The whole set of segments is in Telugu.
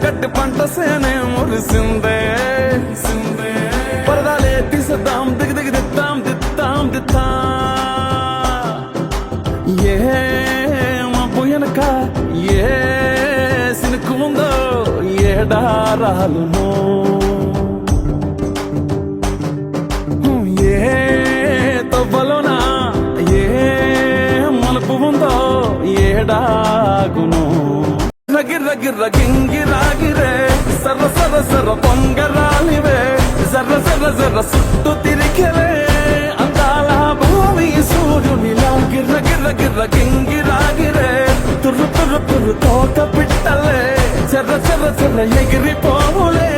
కట్టి పంట సేనే మురిసిందే పరదాలే తీసేద్దాం దిగి దిగి దిద్దాం దిద్దాం దిద్దాం ఏ మబ్బు వెనక ఏ సినుకు ఉందో ఏడారాలునో ఏ తవ్వలోనా ఏ మలుపు ఉందో ఏడాగునో గిర్ర గిర్ర గింగిరాగిరే సర్ర సర్ర సర్ర పొంగరాలివే జర్ర జర్ర జర్ర సుట్టు తిరిగిరే అందాల భూమి సూర్యునిలా గిర్ర గిర్ర గిర్ర గింగిరాగిరే తుర్రు తుర్రు తుర్రు తోట పిట్టలే చెర్ర చెర్ర చెర్ర ఎగిరిపోవులే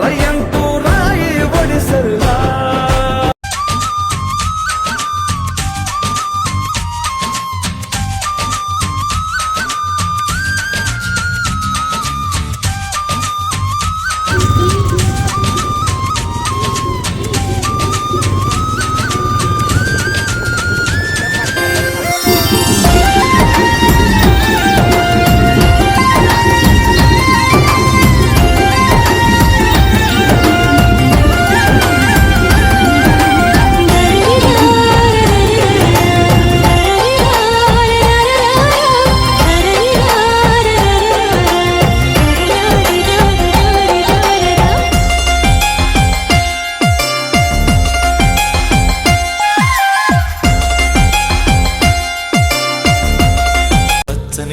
రయ్యంటూ రాయి ఒడిసెల్లా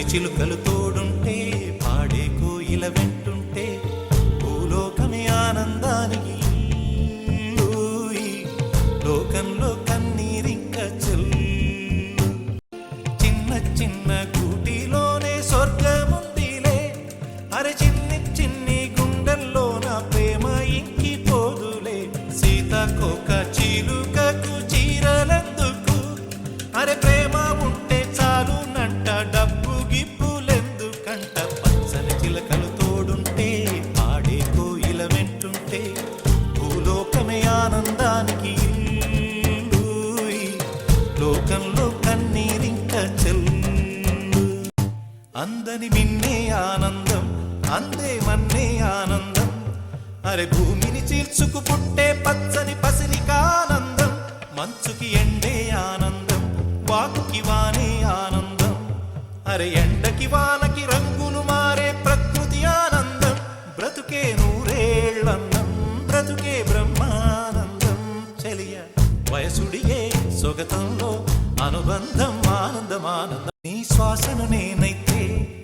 చిలుకలు తోడుంటే పాడే కోయిల వెంటుంటే భూలోకమే ఆనందానికి లోకంలో కన్నీరింక చెల్లు చిన్న చిన్న కూటిలోనే స్వర్గముందిలే అరే చిన్ని చిన్ని గుండెల్లో నా ప్రేమ ఇంకి పోదులే సీతాకోక చిలుకకు చీరలందుకు అరే ప్రేమ ఉంటే చాలు నంట డబ్బు గిప్పులెందుకంట పచ్చని చిలకలు తోడుంటే పాడే కోయిల వెంటుంటే భూలోకమే ఆనందానికి లోకంలో కన్నీరింక చెల్లు అందని మిన్నే ఆనందం అందే మన్నే ఆనందం అరే భూమిని చీల్చుకు పుట్టే పచ్చని పసిరికానందం మంచుకి ఎండే ఆనందం వాకుకి వానే ఆనందం అరే ఎండకి వానకి రంగులు మారే ప్రకృతి ఆనందం బ్రతుకే నూరేళ్లన్నం బ్రతుకే బ్రహ్మానందం చెలియ వయసుడిగే సొగతంలో అనుబంధం ఆనందమానందం నీ శ్వాసను నేనైతే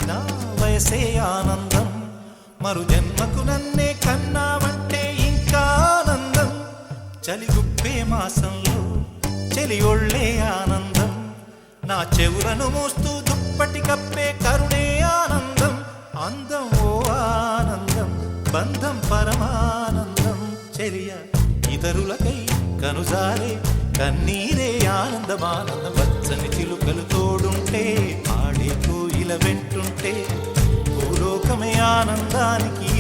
నా వయసే ఆనందం మరు జన్మకు నన్నే కన్నావంటే ఇంకా ఆనందం చలిగుప్పే మాసంలో చెలి ఒళ్ళే ఆనందం నా చెవులను మోస్తూ దుప్పటి కప్పే కరుణే ఆనందం అందం ఓ ఆనందం బంధం పరమానందం చెలియ ఇతరులకై కనుజారే కన్నీరే ఆనందమానందం వచ్చని చిలుకలు తోడుంటే ఆడే కోయిల వెంటుంటే భూలోకమే ఆనందానికి